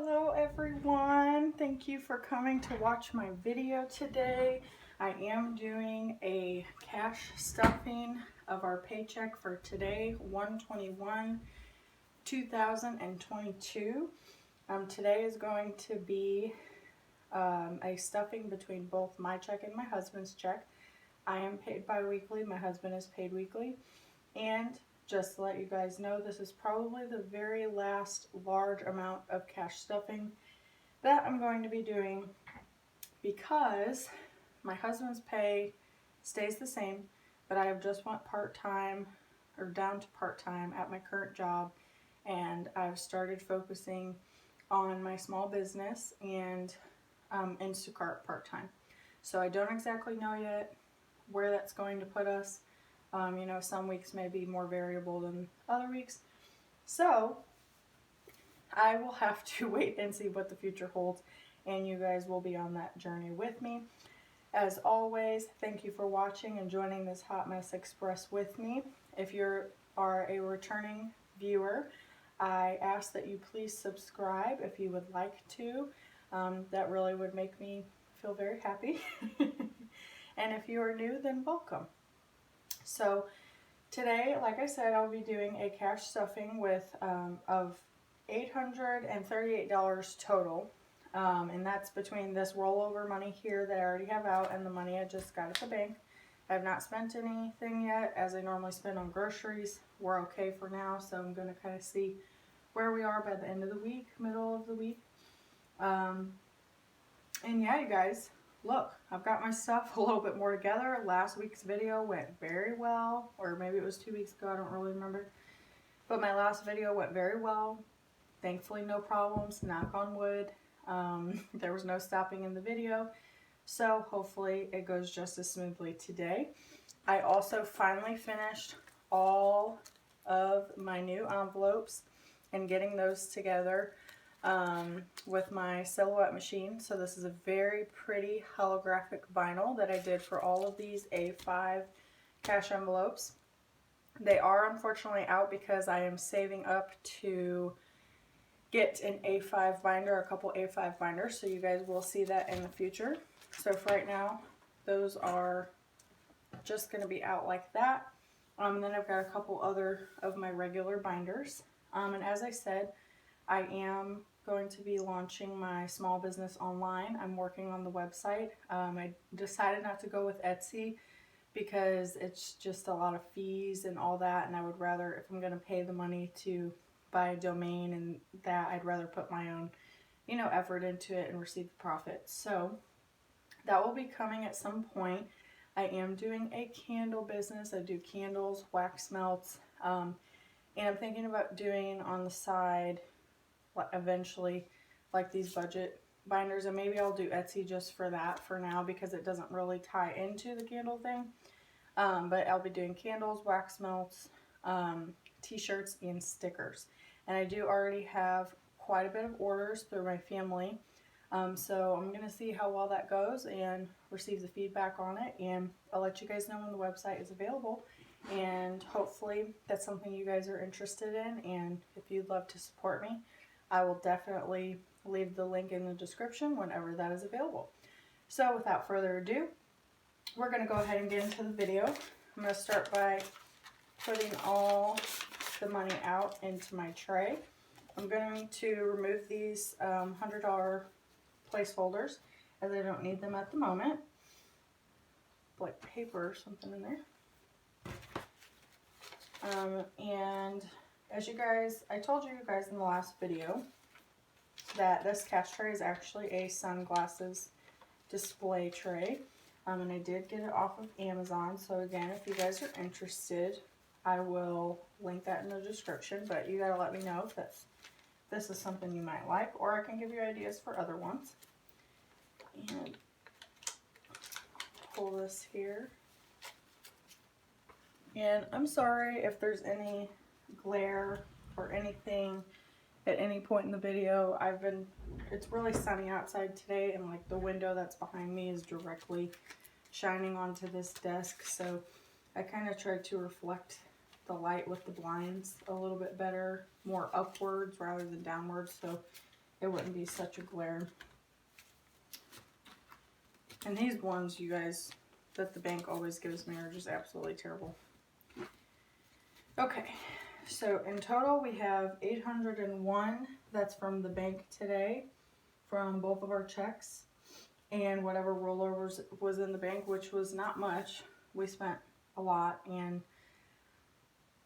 Hello everyone, thank you for coming to watch my video today. I am doing a cash stuffing of our paycheck for today, 1/21/2022. Today is going to be a stuffing between both my check and my husband's check. I am paid bi-weekly, my husband is paid weekly, and just to let you guys know, this is probably the very last large amount of cash stuffing that I'm going to be doing because my husband's pay stays the same, but I have just went part-time or down to part-time at my current job, and I've started focusing on my small business and Instacart part-time. So I don't exactly know yet where that's going to put us. You know, some weeks may be more variable than other weeks. So I will have to wait and see what the future holds, and you guys will be on that journey with me. As always, thank you for watching and joining this Hot Mess Express with me. If you are a returning viewer, I ask that you please subscribe if you would like to. That really would make me feel very happy. And if you are new, then welcome. So today, like I said, I'll be doing a cash stuffing of $838 total. And that's between this rollover money here that I already have out and the money I just got at the bank. I have not spent anything yet, as I normally spend on groceries. We're okay for now, so I'm going to kind of see where we are by the end of the week, middle of the week. And yeah, you guys, look, I've got my stuff a little bit more together. Last week's video went very well, or maybe it was 2 weeks ago, I don't really remember. But my last video went very well. Thankfully, no problems, knock on wood. There was no stopping in the video, so hopefully it goes just as smoothly today. I also finally finished all of my new envelopes and getting those together with my silhouette machine. So this is a very pretty holographic vinyl that I did for all of these A5 cash envelopes. They are unfortunately out because I am saving up to get an A5 binder, a couple A5 binders, so you guys will see that in the future. So for right now, those are just going to be out like that. And then I've got a couple other of my regular binders. And as I said, I am going to be launching my small business online. I'm working on the website. I decided not to go with Etsy because it's just a lot of fees and all that, and I would rather, if I'm going to pay the money to buy a domain and that, I'd rather put my own, you know, effort into it and receive the profits. So that will be coming at some point. I am doing a candle business. I do candles, wax melts, and I'm thinking about doing on the side eventually like these budget binders, and maybe I'll do Etsy just for that for now because it doesn't really tie into the candle thing. But I'll be doing candles, wax melts, t-shirts, and stickers. And I do already have quite a bit of orders through my family. So I'm going to see how well that goes and receive the feedback on it. And I'll let you guys know when the website is available. And hopefully that's something you guys are interested in. And if you'd love to support me, I will definitely leave the link in the description whenever that is available. So without further ado, we're going to go ahead and get into the video. I'm going to start by putting all the money out into my tray. I'm going to remove these $100 placeholders as I don't need them at the moment. Like paper or something in there. And as you guys, I told you guys in the last video that this cash tray is actually a sunglasses display tray. And I did get it off of Amazon. So again, if you guys are interested, I will link that in the description. But you gotta let me know if this is something you might like, or I can give you ideas for other ones. And pull this here. And I'm sorry if there's any glare or anything at any point in the video. It's really sunny outside today, and like the window that's behind me is directly shining onto this desk, so I kind of tried to reflect the light with the blinds a little bit better, more upwards rather than downwards, so it wouldn't be such a glare. And these ones, you guys, that the bank always gives me are just absolutely terrible. Okay, so in total we have 801. That's from the bank today, from both of our checks. And whatever rollovers was in the bank, which was not much. We spent a lot, and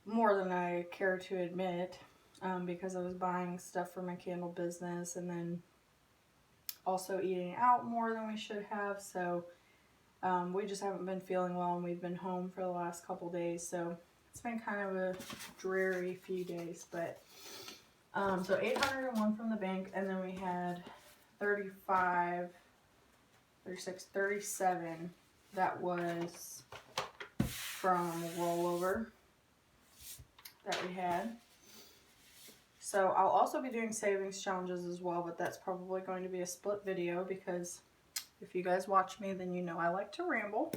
more than I care to admit, because I was buying stuff for my candle business and then also eating out more than we should have. So we just haven't been feeling well, and we've been home for the last couple days. So it's been kind of a dreary few days. But so 801 from the bank, and then we had 35, 36, 37 that was from rollover that we had. So I'll also be doing savings challenges as well, but that's probably going to be a split video, because if you guys watch me, then you know I like to ramble,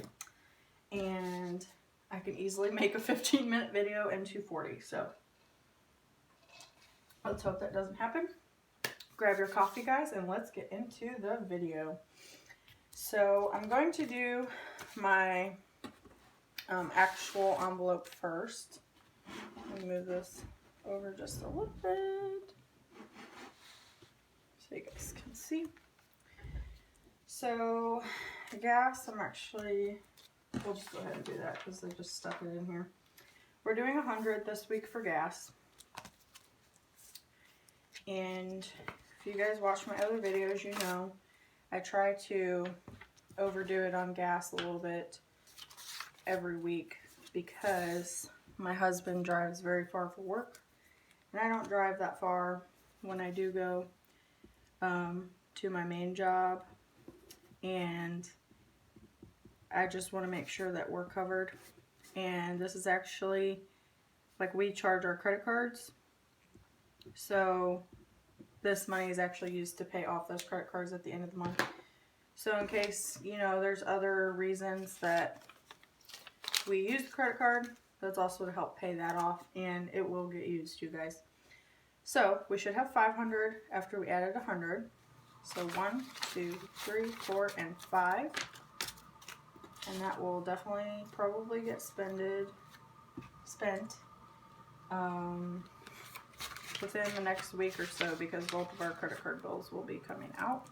and I can easily make a 15-minute video into 40. So let's hope that doesn't happen. Grab your coffee, guys, and let's get into the video. So I'm going to do my actual envelope first. Let me move this over just a little bit so you guys can see. So gas, we'll just go ahead and do that because I just stuck it in here. We're doing 100 this week for gas. And if you guys watch my other videos, you know I try to overdo it on gas a little bit every week, because my husband drives very far for work, and I don't drive that far when I do go to my main job, and I just want to make sure that we're covered. And this is actually, like, we charge our credit cards, so this money is actually used to pay off those credit cards at the end of the month. So in case, you know, there's other reasons that we use the credit card, that's also to help pay that off, and it will get used, you guys. So we should have 500 after we added 100. So 1, 2, 3, 4, and 5. And that will definitely probably get spent within the next week or so, because both of our credit card bills will be coming out.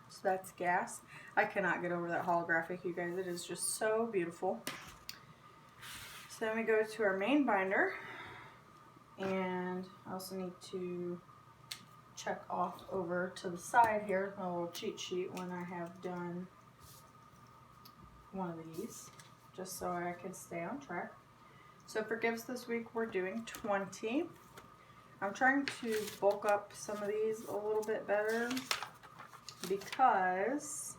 So that's gas. I cannot get over that holographic, you guys. It is just so beautiful. So then we go to our main binder, and I also need to check off over to the side here my little cheat sheet when I have done one of these, just so I can stay on track. So for gifts this week, we're doing 20. I'm trying to bulk up some of these a little bit better, because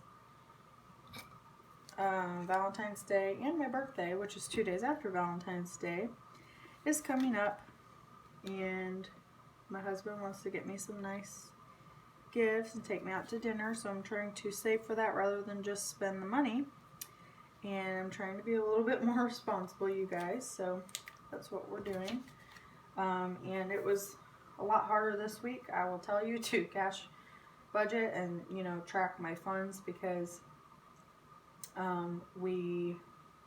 Valentine's Day and my birthday, which is 2 days after Valentine's Day, is coming up, and my husband wants to get me some nice gifts and take me out to dinner, so I'm trying to save for that rather than just spend the money. And I'm trying to be a little bit more responsible, you guys, so that's what we're doing. And it was a lot harder this week, I will tell you, to cash budget and, you know, track my funds, because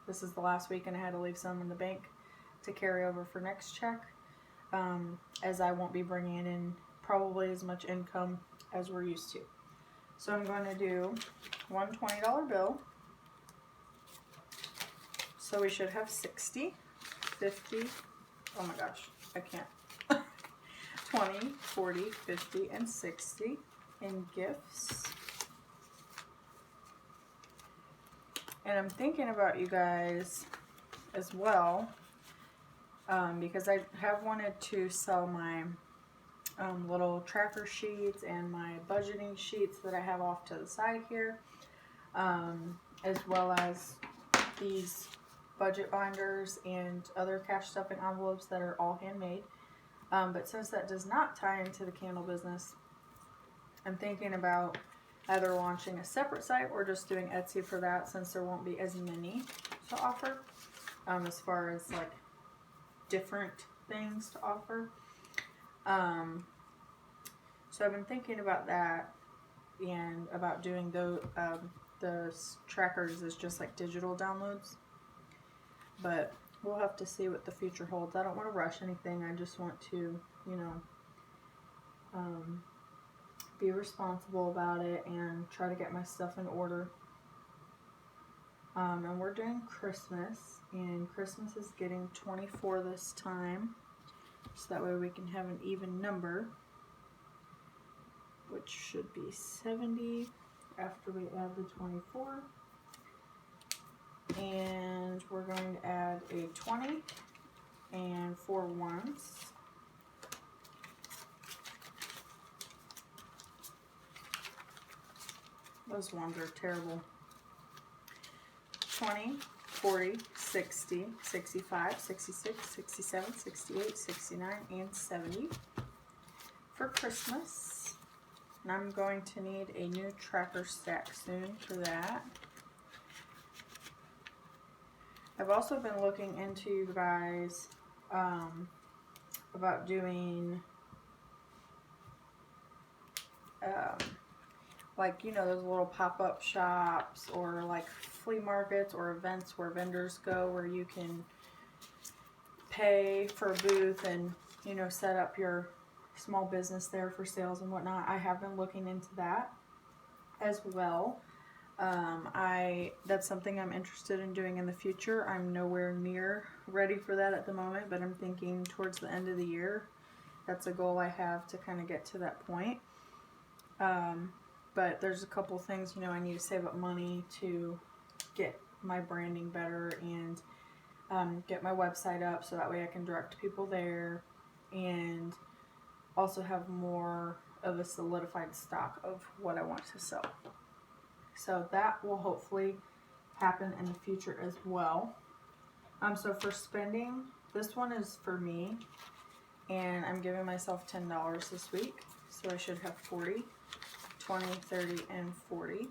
this is the last week and I had to leave some in the bank to carry over for next check, as I won't be bringing in probably as much income as we're used to. So I'm going to do one $20 bill. So we should have 60, 50, oh my gosh, I can't, 20, 40, 50, and 60 in gifts. And I'm thinking about you guys as well, because I have wanted to sell my little tracker sheets and my budgeting sheets that I have off to the side here, as well as these budget binders and other cash stuffing envelopes that are all handmade. But since that does not tie into the candle business, I'm thinking about either launching a separate site or just doing Etsy for that, since there won't be as many to offer, as far as like different things to offer. So So I've been thinking about that and about doing the trackers as just like digital downloads. But we'll have to see what the future holds. I don't want to rush anything. I just want to, you know, be responsible about it and try to get my stuff in order. And we're doing Christmas, and Christmas is getting 24 this time, so that way we can have an even number, which should be 70 after we add the 24. And we're going to add a 20 and 4 ones. Those ones are terrible. 20, 40, 60, 65, 66, 67, 68, 69, and 70 for Christmas. And I'm going to need a new tracker stack soon for that. I've also been looking into, you guys, about doing like, you know, those little pop-up shops or like flea markets or events where vendors go, where you can pay for a booth and, you know, set up your small business there for sales and whatnot. I have been looking into that as well. That's something I'm interested in doing in the future. I'm nowhere near ready for that at the moment, but I'm thinking towards the end of the year. That's a goal I have, to kind of get to that point. But there's a couple things, you know, I need to save up money to get my branding better and get my website up so that way I can direct people there, and also have more of a solidified stock of what I want to sell. So that will hopefully happen in the future as well. So for spending, this one is for me, and I'm giving myself $10 this week, so I should have 40, 20, 30, and 40.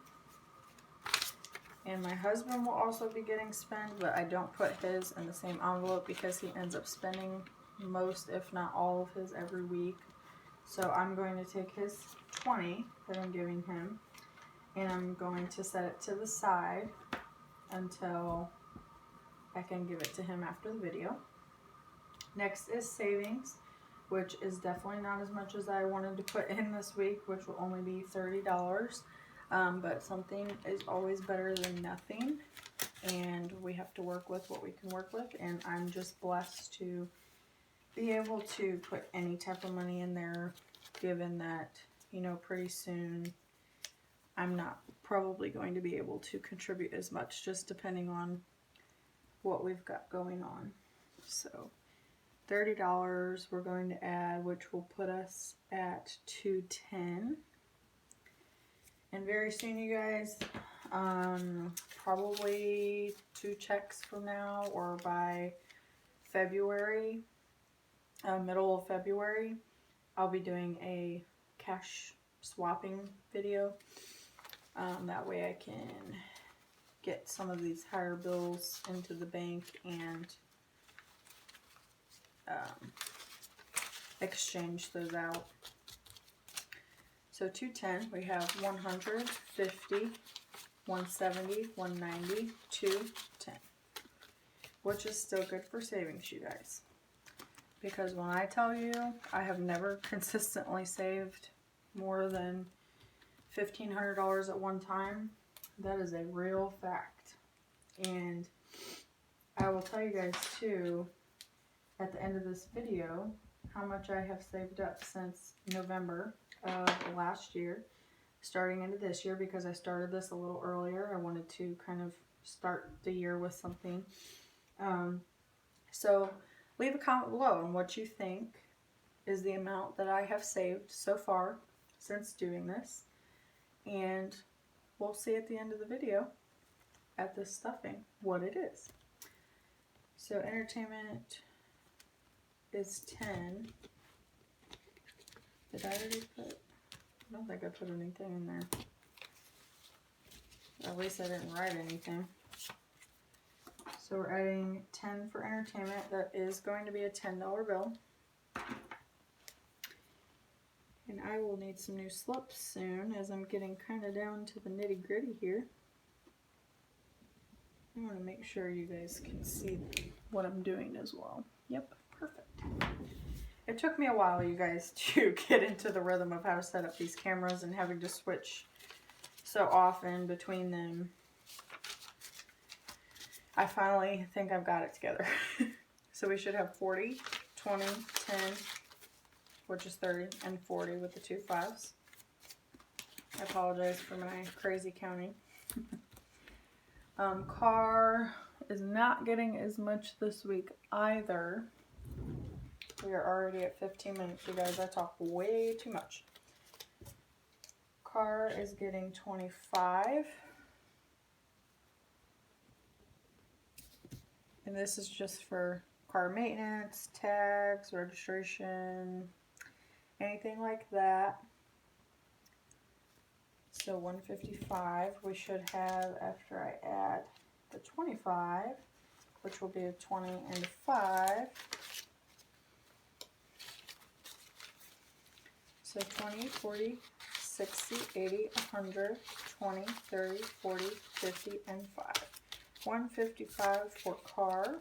And my husband will also be getting spent, but I don't put his in the same envelope because he ends up spending most, if not all, of his every week. So I'm going to take his 20 that I'm giving him, and I'm going to set it to the side until I can give it to him after the video. Next is savings, which is definitely not as much as I wanted to put in this week, which will only be $30. But something is always better than nothing, and we have to work with what we can work with, and I'm just blessed to be able to put any type of money in there, given that, you know, pretty soon I'm not probably going to be able to contribute as much, just depending on what we've got going on. So $30 we're going to add, which will put us at $210. And very soon, you guys, probably 2 checks from now, or by February, middle of February, I'll be doing a cash swapping video. That way I can get some of these higher bills into the bank and exchange those out. So 210, we have 100, 50, 170, 190, 210, which is still good for savings, you guys. Because when I tell you, I have never consistently saved more than $1,500 at one time. That is a real fact. And I will tell you guys too, at the end of this video, how much I have saved up since November of last year, starting into this year, because I started this a little earlier. I wanted to kind of start the year with something. So leave a comment below on what you think is the amount that I have saved so far since doing this, and we'll see at the end of the video at this stuffing what it is. So entertainment is 10. Did I already put? I don't think I put anything in there. At least I didn't write anything. So we're adding 10 for entertainment. That is going to be a $10 bill. And I will need some new slips soon as I'm getting kind of down to the nitty gritty here. I want to make sure you guys can see what I'm doing as well. Yep, perfect. It took me a while, you guys, to get into the rhythm of how to set up these cameras and having to switch so often between them. I finally think I've got it together. So we should have 40, 20, 10, which is 30, and 40 with the 2 5s. I apologize for my crazy counting. Car is not getting as much this week either. We are already at 15 minutes, you guys. I talk way too much. Car is getting 25. And this is just for car maintenance, tags, registration, anything like that. So 155 we should have after I add the 25, which will be a 20 and a 5. So 20, 40, 60, 80, 100, 20, 30, 40, 50, and 5. 155 for car,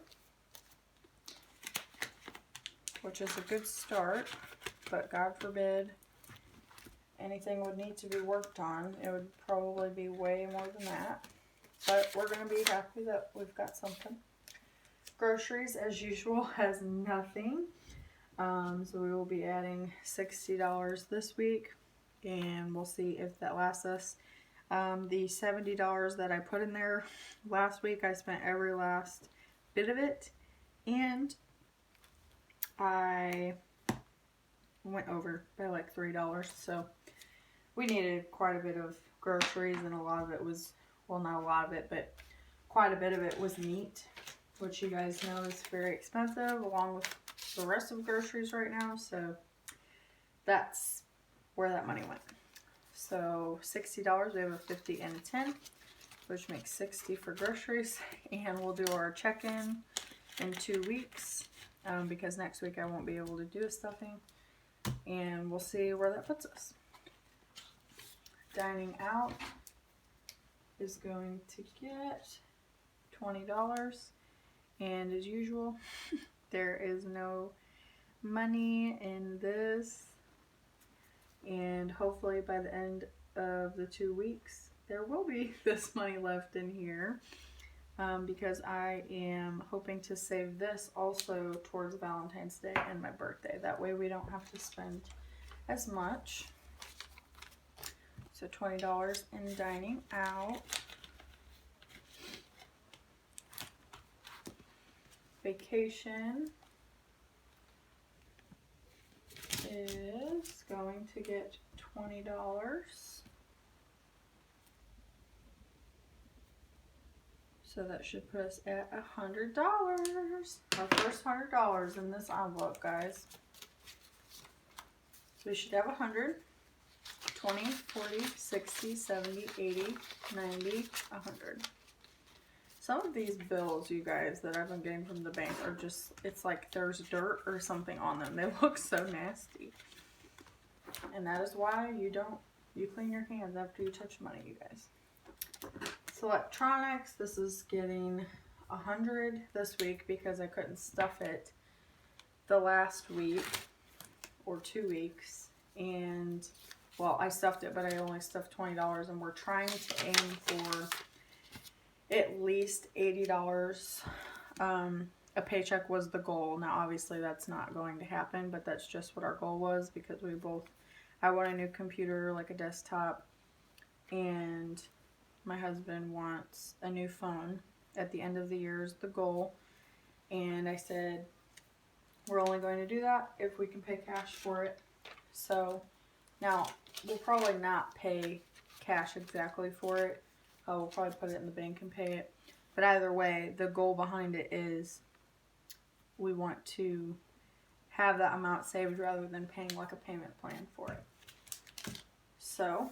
which is a good start, but God forbid anything would need to be worked on. It would probably be way more than that, but we're going to be happy that we've got something. Groceries, as usual, has nothing, so we will be adding $60 this week, and we'll see if that lasts us. The $70 that I put in there last week, I spent every last bit of it, and I went over by like $3, so we needed quite a bit of groceries, and a lot of it was, well, not a lot of it, but quite a bit of it was meat, which you guys know is very expensive, along with the rest of groceries right now, so that's where that money went. So $60, we have a 50 and a 10, which makes 60 for groceries, and we'll do our check-in in 2 weeks, because next week I won't be able to do a stuffing, and we'll see where that puts us. Dining out is going to get $20, and as usual, there is no money in this, and hopefully by the end of the 2 weeks there will be this money left in here, because I am hoping to save this also towards Valentine's Day and my birthday. That way we don't have to spend as much. So $20 in dining out. Vacation is going to get $20. So that should put us at $100. Our first $100 in this envelope, guys. So we should have 100, 20, 40, 60, 70, 80, 90, 100. Some of these bills, you guys, that I've been getting from the bank are just, it's like there's dirt or something on them. They look so nasty. And that is why you clean your hands after you touch money, you guys. So electronics, this is getting 100 this week because I couldn't stuff it the last week or 2 weeks. And, well, I stuffed it, but I only stuffed $20, and we're trying to aim for at least $80. A paycheck was the goal. Now, obviously, that's not going to happen, but that's just what our goal was, because I want a new computer, like a desktop, and my husband wants a new phone at the end of the year is the goal. And I said, we're only going to do that if we can pay cash for it. So now we'll probably not pay cash exactly for it. We'll probably put it in the bank and pay it. But either way, the goal behind it is we want to have that amount saved rather than paying like a payment plan for it. So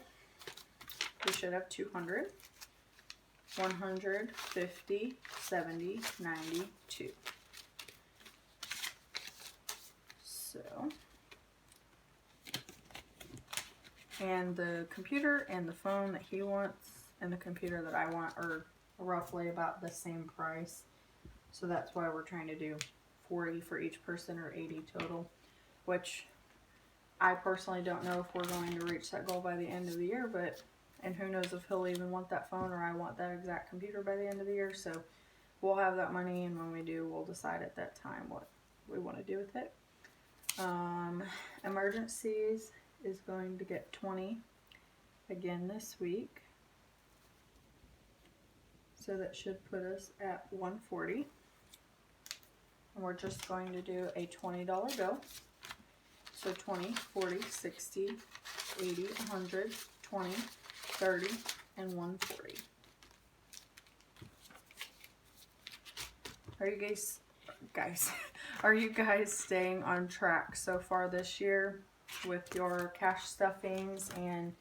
we should have 200, 100, 50, 70, 90, 2. And the computer and the phone that he wants and the computer that I want are roughly about the same price. So that's why we're trying to do 40 for each person or 80 total, which I personally don't know if we're going to reach that goal by the end of the year, but, and who knows if he'll even want that phone or I want that exact computer by the end of the year. So we'll have that money, and when we do, we'll decide at that time what we want to do with it. Emergencies is going to get 20 again this week. So that should put us at 140. And we're just going to do a $20 bill. So 20, 40, 60, 80, 100, 20, 30, and 140. Are you guys, are you guys staying on track so far this year with your cash stuffings, and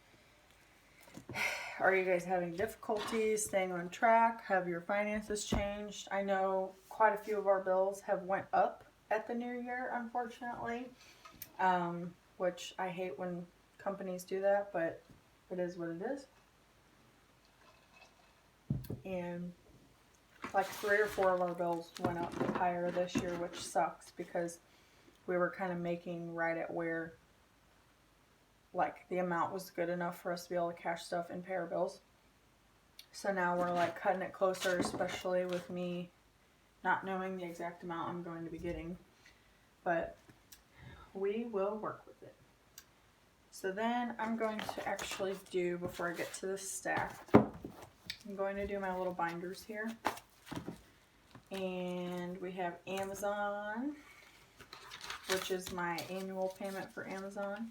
are you guys having difficulties staying on track? Have your finances changed? I know quite a few of our bills have went up at the new year, unfortunately, which I hate when companies do that, but it is what it is. And like 3 or 4 of our bills went up higher this year, which sucks because we were kind of making right at where like the amount was good enough for us to be able to cash stuff and pay our bills. So now we're like cutting it closer, especially with me not knowing the exact amount I'm going to be getting, but we will work with it. So then I'm going to actually do, before I get to the stack, I'm going to do my little binders here. And we have Amazon, which is my annual payment for Amazon.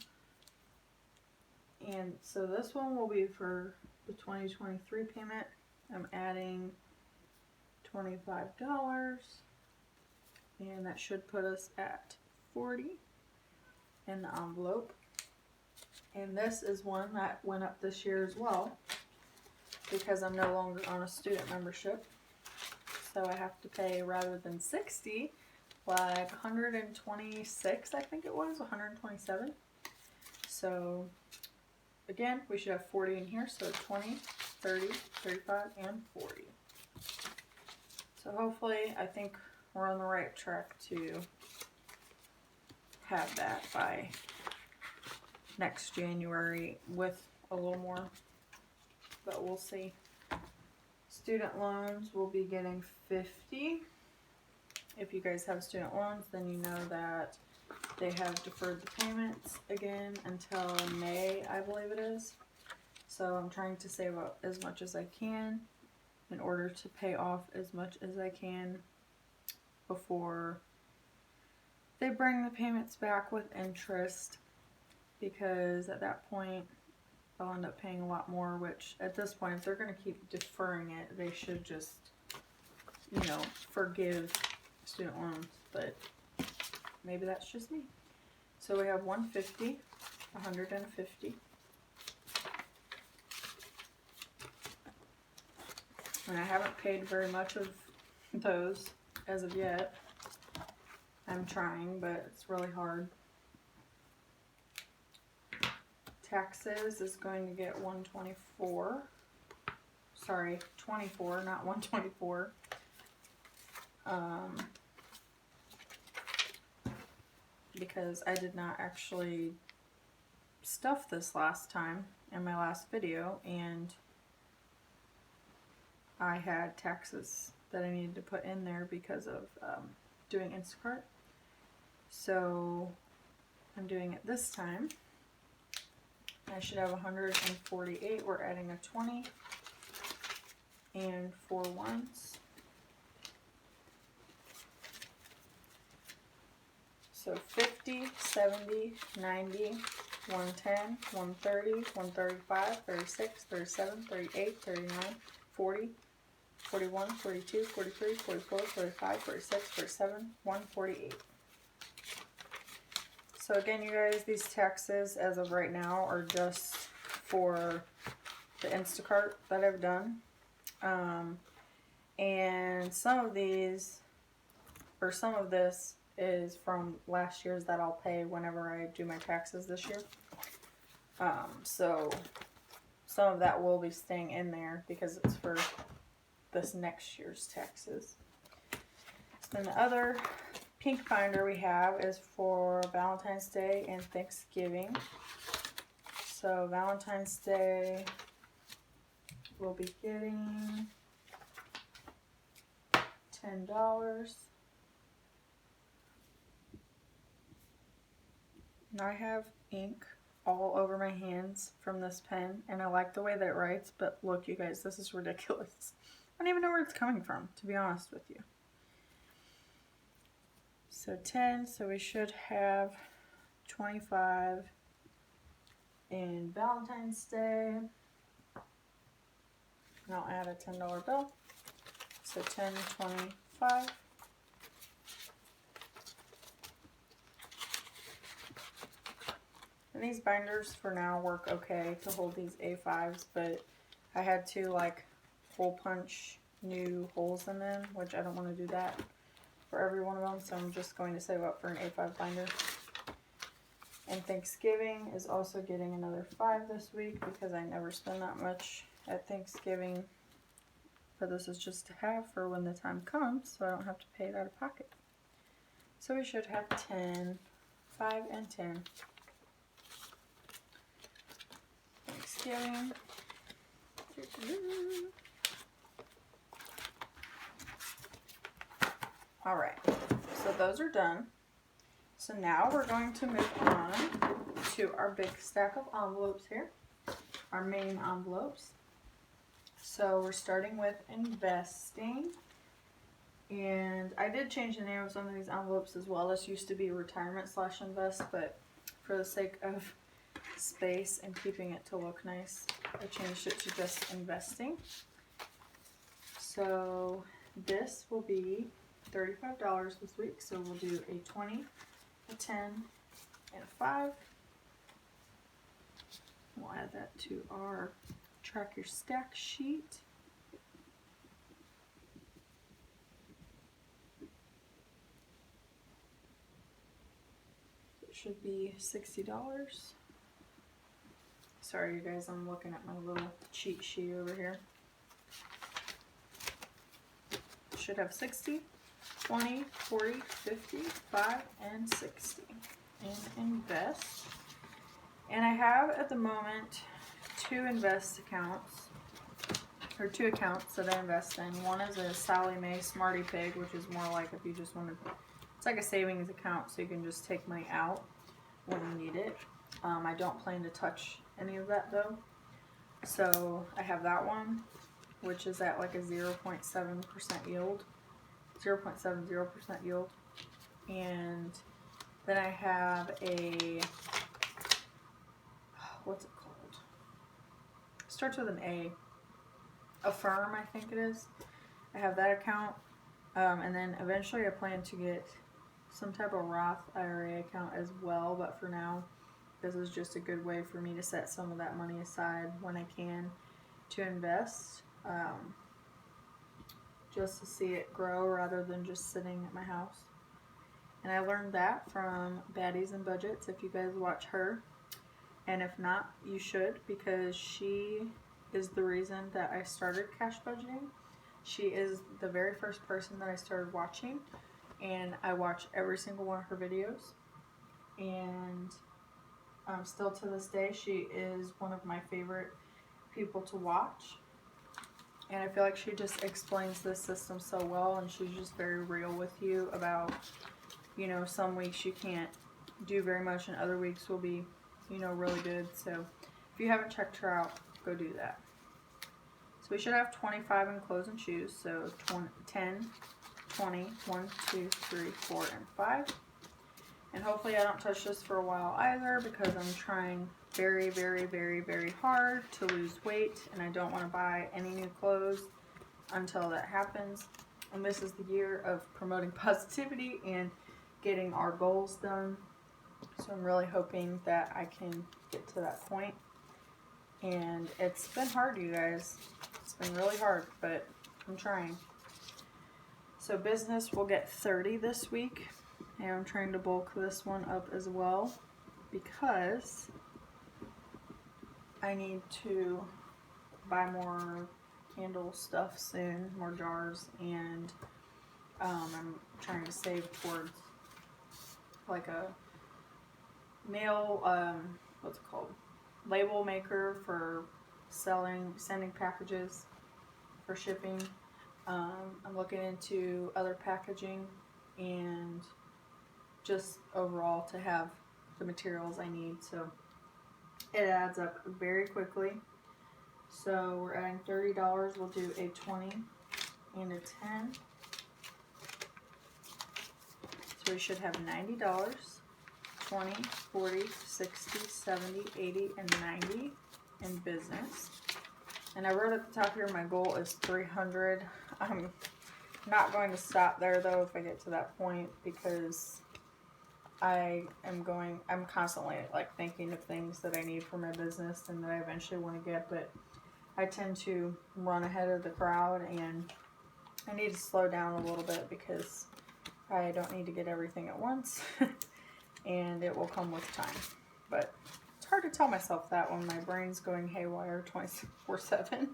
And so this one will be for the 2023 payment. I'm adding $25, and that should put us at 40 in the envelope. And this is one that went up this year as well because I'm no longer on a student membership. So I have to pay, rather than 60, like 126, I think it was, 127. So again, we should have 40 in here, so 20, 30, 35, and 40. So hopefully, I think we're on the right track to have that by next January with a little more, but we'll see. Student loans will be getting 50. If you guys have student loans, then you know that they have deferred the payments again until May, I believe it is. So I'm trying to save up as much as I can in order to pay off as much as I can before they bring the payments back with interest, because at that point I'll end up paying a lot more, which at this point, if they're going to keep deferring it, they should just, you know, forgive student loans, but maybe that's just me. So we have 150, 150, and I haven't paid very much of those as of yet. I'm trying, but it's really hard. Taxes is going to get 124. Sorry, 24, not 124. Because I did not actually stuff this last time in my last video, and I had taxes that I needed to put in there because of doing Instacart. So I'm doing it this time. I should have 148. We're adding a 20 and 4 ones. So 50, 70, 90, 110, 130, 135, 36, 37, 38, 39, 40, 41, 42, 43, 44, 45, 46, 47, 148. So again, you guys, these taxes as of right now are just for the Instacart that I've done. And some of these, or some of this is from last year's that I'll pay whenever I do my taxes this year. So some of that will be staying in there because it's for this next year's taxes. Then the other pink binder we have is for Valentine's Day and Thanksgiving. So Valentine's Day, we'll be getting $10. And I have ink all over my hands from this pen, and I like the way that it writes, but look, you guys, this is ridiculous. I don't even know where it's coming from, to be honest with you. So 10, so we should have 25 in Valentine's Day. And I'll add a $10 bill. So 10, 25. And these binders for now work okay to hold these A5s, but I had to like hole punch new holes in them, which I don't want to do that for every one of them, so I'm just going to save up for an A5 binder. And Thanksgiving is also getting another 5 this week because I never spend that much at Thanksgiving. But this is just to have for when the time comes, so I don't have to pay it out of pocket. So we should have 10, 5 and 10. Thanksgiving. Alright, so those are done. So now we're going to move on to our big stack of envelopes here, our main envelopes. So we're starting with investing. And I did change the name of some of these envelopes as well. This used to be retirement/invest, but for the sake of space and keeping it to look nice, I changed it to just investing. So this will be $35 this week, so we'll do a 20, a 10, and a 5. We'll add that to our track your stack sheet. It should be $60. Sorry you guys, I'm looking at my little cheat sheet over here. Should have 60, 20, 40, 50, 5, and 60. And invest. And I have at the moment 2 invest accounts, or 2 accounts that I invest in. One is a Sally Mae Smarty Pig, which is more like if you just want to, it's like a savings account, so you can just take money out when you need it. I don't plan to touch any of that though. So I have that one, which is at like a 0.7% yield, 0.70% yield. And then I have a, what's it called? It starts with an A. Affirm, I think it is. I have that account. And then eventually I plan to get some type of Roth IRA account as well, but for now, this is just a good way for me to set some of that money aside when I can to invest, just to see it grow rather than just sitting at my house. And I learned that from Baddies and Budgets, if you guys watch her. And if not, you should, because she is the reason that I started cash budgeting. She is the very first person that I started watching, and I watch every single one of her videos. And still to this day, she is one of my favorite people to watch. And I feel like she just explains this system so well, and she's just very real with you about, you know, some weeks you can't do very much and other weeks will be, you know, really good. So if you haven't checked her out, go do that. So we should have 25 in clothes and shoes. So 10, 20, 1, 2, 3, 4, and 5. And hopefully I don't touch this for a while either, because I'm trying very, very, very, very hard to lose weight, and I don't want to buy any new clothes until that happens. And this is the year of promoting positivity and getting our goals done. So I'm really hoping that I can get to that point. And it's been hard, you guys. It's been really hard, but I'm trying. So business will get 30 this week. And I'm trying to bulk this one up as well, because I need to buy more candle stuff soon, more jars, and I'm trying to save towards like a mail, what's it called? Label maker for sending packages for shipping. I'm looking into other packaging and just overall to have the materials I need, so it adds up very quickly. So we're adding $30. We'll do a 20 and a 10. So we should have $90. 20, 40, 60, 70, 80, and 90 in business. And I wrote at the top here, my goal is 300. I'm not going to stop there though if I get to that point, because I'm constantly like thinking of things that I need for my business and that I eventually want to get, but I tend to run ahead of the crowd, and I need to slow down a little bit because I don't need to get everything at once. And it will come with time. But it's hard to tell myself that when my brain's going haywire 24/7.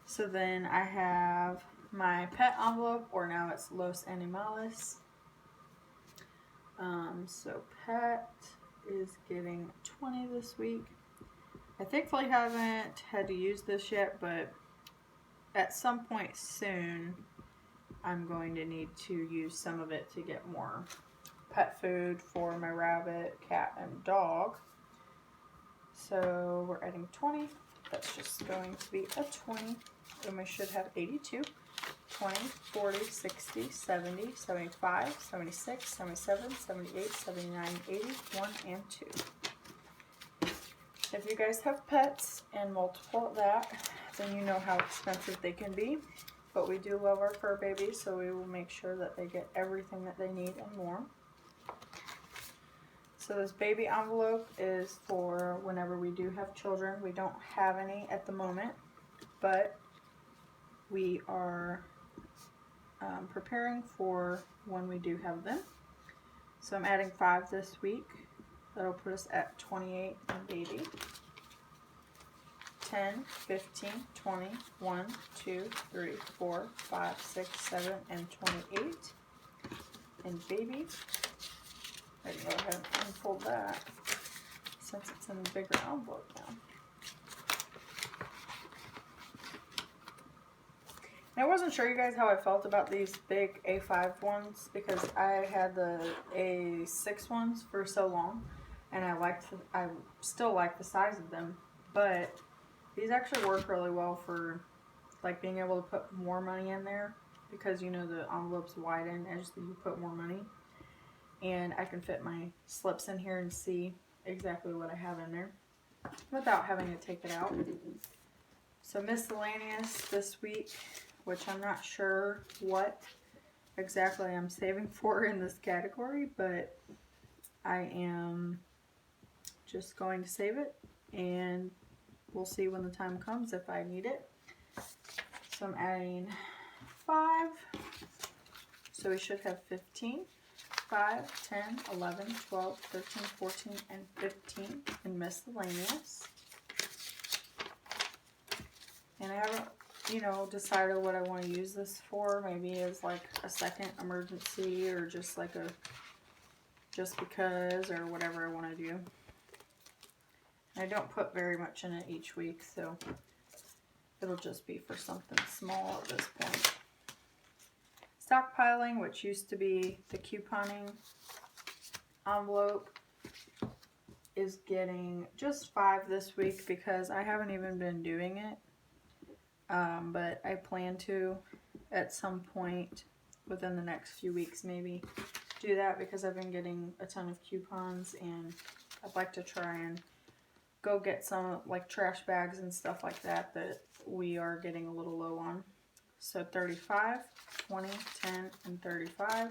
So then I have my pet envelope, or now it's Los Animales. So pet is getting 20 this week. I thankfully haven't had to use this yet, but at some point soon I'm going to need to use some of it to get more pet food for my rabbit, cat, and dog. So we're adding 20. That's just going to be a 20. And we should have 82. 20, 40, 60, 70, 75, 76, 77, 78, 79, 80, 1, and 2. If you guys have pets and multiple of that, then you know how expensive they can be. But we do love our fur babies, so we will make sure that they get everything that they need and more. So this baby envelope is for whenever we do have children. We don't have any at the moment, but we are preparing for when we do have them. So I'm adding 5 this week. That'll put us at 28 and baby. 10, 15, 20, 1, 2, 3, 4, 5, 6, 7, and 28 in baby. I can go ahead and unfold that since it's in a bigger envelope now. And I wasn't sure, you guys, how I felt about these big A5 ones, because I had the A6 ones for so long, and I still like the size of them, but these actually work really well for like being able to put more money in there, because you know the envelopes widen as you put more money. And I can fit my slips in here and see exactly what I have in there without having to take it out. So miscellaneous this week, which I'm not sure what exactly I'm saving for in this category, but I am just going to save it, and we'll see when the time comes if I need it. So I'm adding 5, so we should have 15. 5, 10, 11, 12, 13, 14, and 15 in miscellaneous. And I haven't, decided what I want to use this for. Maybe as like a second emergency, or just like just because, or whatever I want to do. I don't put very much in it each week, so it'll just be for something small at this point. Stockpiling, which used to be the couponing envelope, is getting just 5 this week because I haven't even been doing it. But I plan to at some point within the next few weeks maybe do that, because I've been getting a ton of coupons, and I'd like to try and go get some like trash bags and stuff like that we are getting a little low on. So 35, 20, 10, and 35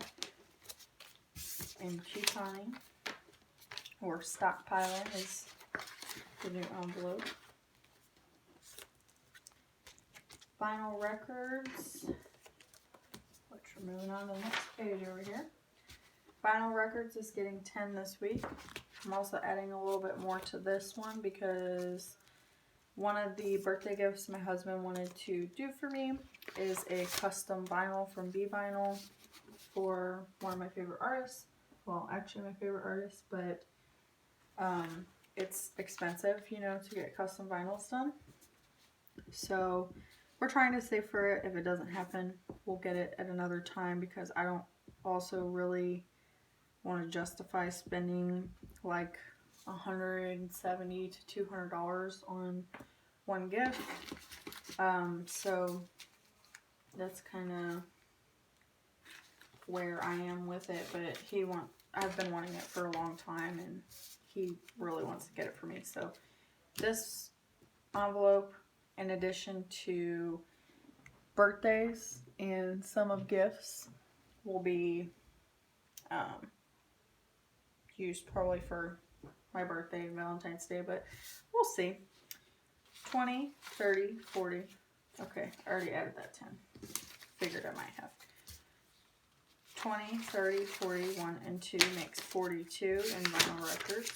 in couponing, or stockpiling is the new envelope. Final records, which we're moving on to the next page over here. Final records is getting 10 this week. I'm also adding a little bit more to this one because one of the birthday gifts my husband wanted to do for me is a custom vinyl from B Vinyl for one of my favorite artists. Well, actually my favorite artist, but it's expensive, you know, to get custom vinyls done. So we're trying to save for it. If it doesn't happen, we'll get it at another time because I don't also really want to justify spending like $170 to $200 on one gift. So that's kind of where I am with it, but I've been wanting it for a long time and he really wants to get it for me. So this envelope, in addition to birthdays and some of gifts, will be used probably for my birthday and Valentine's Day, but we'll see. 20, 30, 40. Okay, I already added that 10. Figured I might have. 20, 30, 40, 1 and 2 makes 42 in vinyl records.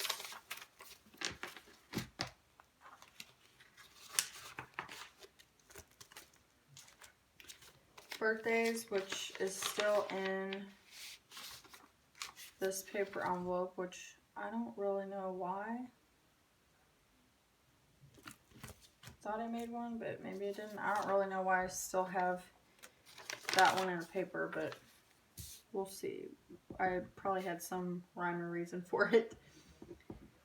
Birthdays, which is still in this paper envelope, which I don't really know why. Thought I made one, but maybe I didn't. I don't really know why I still have that one in a paper, but we'll see. I probably had some rhyme or reason for it.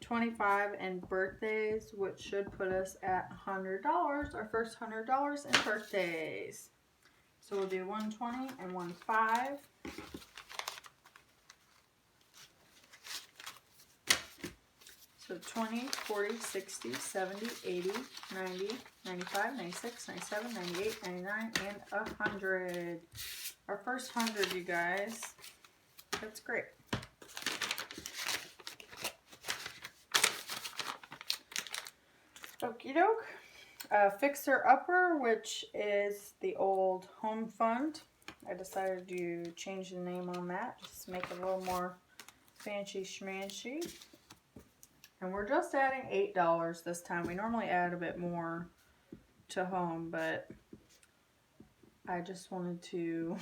25 and birthdays, which should put us at $100, our first $100 in birthdays. So we'll do 120 and 15. So 20, 40, 60, 70, 80, 90, 95, 96, 97, 98, 99, and 100. Our first 100, you guys. That's great. Okie doke. Fixer Upper, which is the old home fund. I decided to change the name on that. Just make it a little more fancy schmancy. And we're just adding $8 this time. We normally add a bit more to home, but I just wanted to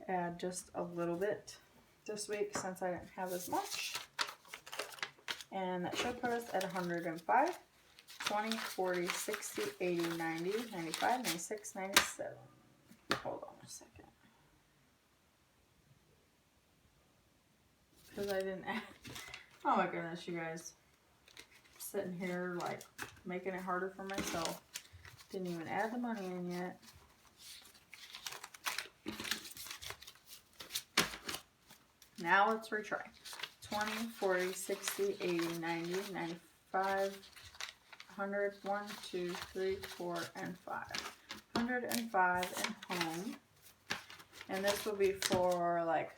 add just a little bit this week since I didn't have as much. And that should put us at 105, 20, 40, 60, 80, 90, 95, 96, 97. Hold on a second. Because I didn't add... Oh my goodness, you guys. I'm sitting here like making it harder for myself. Didn't even add the money in yet. Now let's retry. 20, 40, 60, 80, 90, 95, 100, 1, 2, 3, 4, and 5. 105 in home. And this will be for like,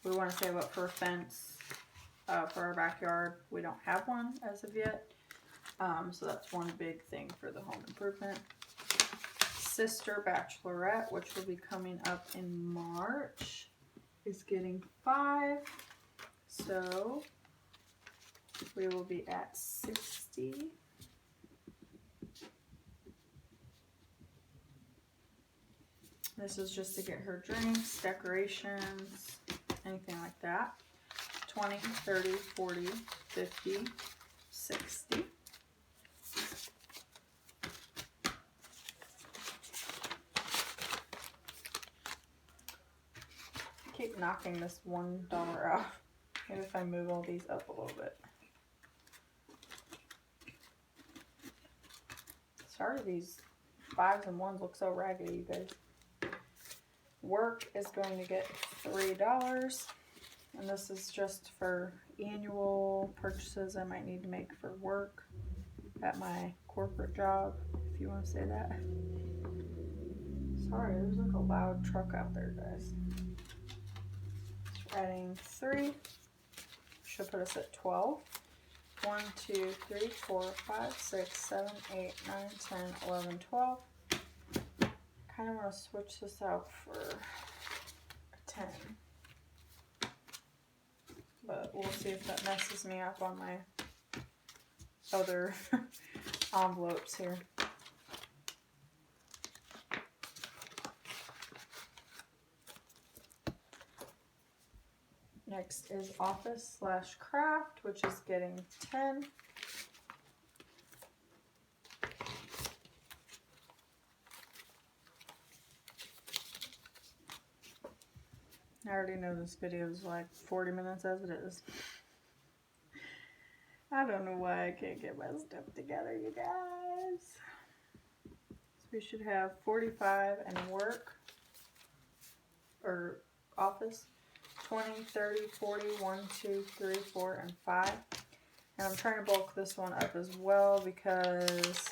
we want to save up for a fence. For our backyard, we don't have one as of yet, so that's one big thing for the home improvement. Sister Bachelorette, which will be coming up in March, is getting 5, so we will be at 60. This is just to get her drinks, decorations, anything like that. 20, 30, 40, 50, 60. I keep knocking this $1 out. Maybe if I move all these up a little bit. Sorry, these 5s and 1s look so raggedy, you guys. Work is going to get $3. And this is just for annual purchases I might need to make for work at my corporate job, if you want to say that. Sorry, there's like a loud truck out there, guys. Adding 3 should put us at 12. 1, 2, 3, 4, 5, 6, 7, 8, 9, 10, 11, 12. I kind of want to switch this out for a 10. but we'll see if that messes me up on my other envelopes here. Next is office/craft, which is getting 10. I already know this video is like 40 minutes as it is. I don't know why I can't get my stuff together, you guys. So we should have 45 and work, or office, 20, 30, 40, 1, 2, 3, 4, and 5. And I'm trying to bulk this one up as well because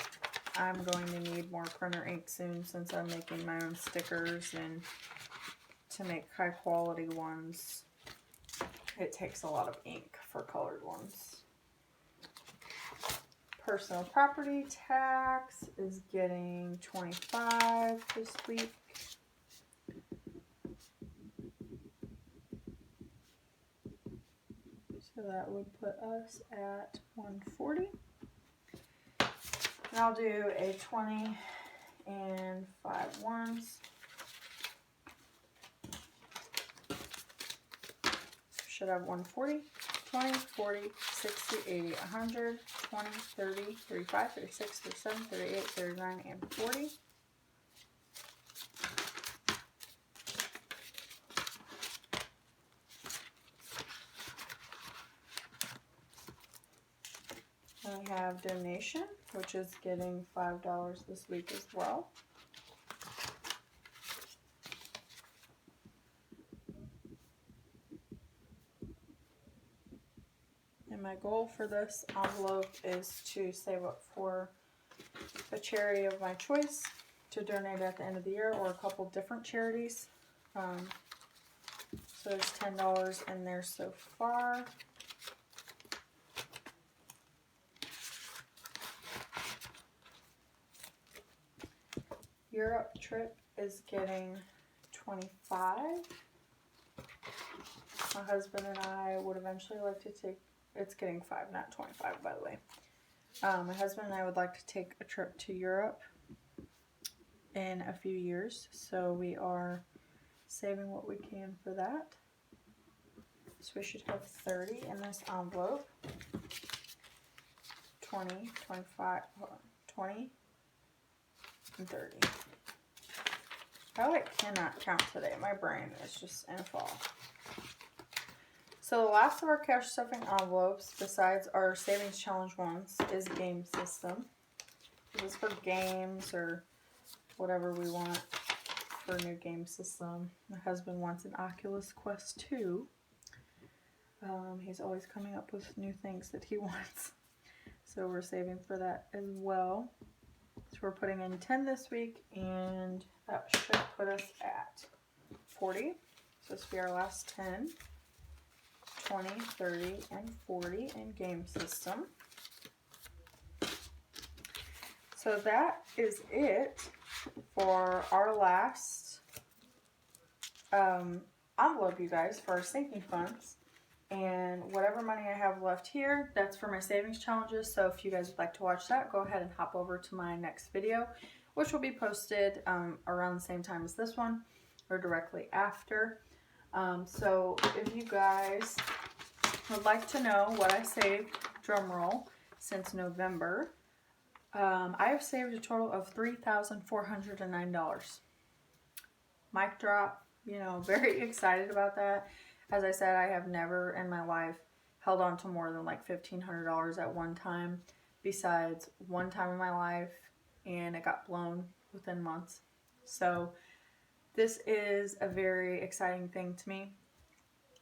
I'm going to need more printer ink soon since I'm making my own stickers, and to make high quality ones, it takes a lot of ink for colored ones. Personal property tax is getting 25 this week. So that would put us at 140. And I'll do a 20 and 5 ones. So should have 140, 20, 40, 60, 80, 100, 20, 30, 35, 36, 37, 38, 39, and 40. I have donation, which is getting $5 this week as well. And my goal for this envelope is to save up for a charity of my choice to donate at the end of the year, or a couple different charities. So there's $10 in there so far. Europe trip is getting 25. My husband and I would eventually like to take, it's getting 5, not 25 by the way. My husband and I would like to take a trip to Europe in a few years, so we are saving what we can for that. So we should have 30 in this envelope. 20, 25, 20, and 30. I like cannot count today. My brain is just in a fog. So the last of our cash stuffing envelopes, besides our savings challenge ones, is game system. This is for games or whatever we want for a new game system. My husband wants an Oculus Quest 2. He's always coming up with new things that he wants. So we're saving for that as well. So we're putting in 10 this week, and that should put us at 40. So this will be our last 10. 20, 30, and 40 in game system. So that is it for our last envelope, you guys, for our sinking funds. And whatever money I have left here, that's for my savings challenges. So if you guys would like to watch that, go ahead and hop over to my next video, which will be posted around the same time as this one, or directly after. So if you guys would like to know what I saved, drum roll, since November, I have saved a total of $3,409. Mic drop, you know, very excited about that. As I said, I have never in my life held on to more than like $1,500 at one time, besides one time in my life, and it got blown within months. So this is a very exciting thing to me.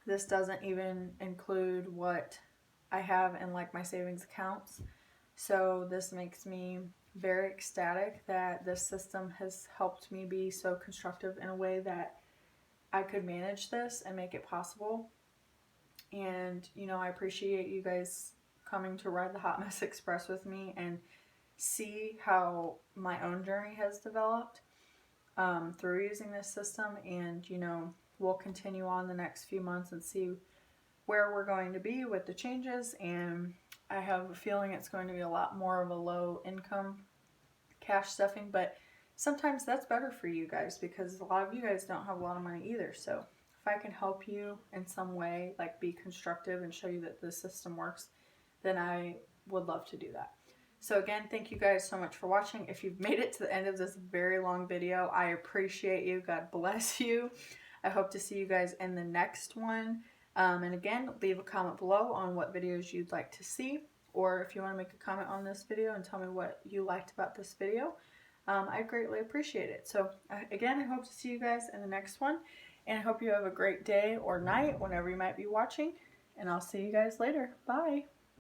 This doesn't even include what I have in like my savings accounts. So this makes me very ecstatic that this system has helped me be so constructive in a way that I could manage this and make it possible. And, you know, I appreciate you guys coming to ride the Hot Mess Express with me and see how my own journey has developed through using this system. And, you know, we'll continue on the next few months and see where we're going to be with the changes, and I have a feeling it's going to be a lot more of a low income cash stuffing, but sometimes that's better for you guys because a lot of you guys don't have a lot of money either. So if I can help you in some way, like be constructive and show you that the system works, then I would love to do that. So again, thank you guys so much for watching. If you've made it to the end of this very long video, I appreciate you. God bless you. I hope to see you guys in the next one. And again, leave a comment below on what videos you'd like to see, or if you want to make a comment on this video and tell me what you liked about this video. I greatly appreciate it. So again, I hope to see you guys in the next one, and I hope you have a great day or night whenever you might be watching, and I'll see you guys later. Bye.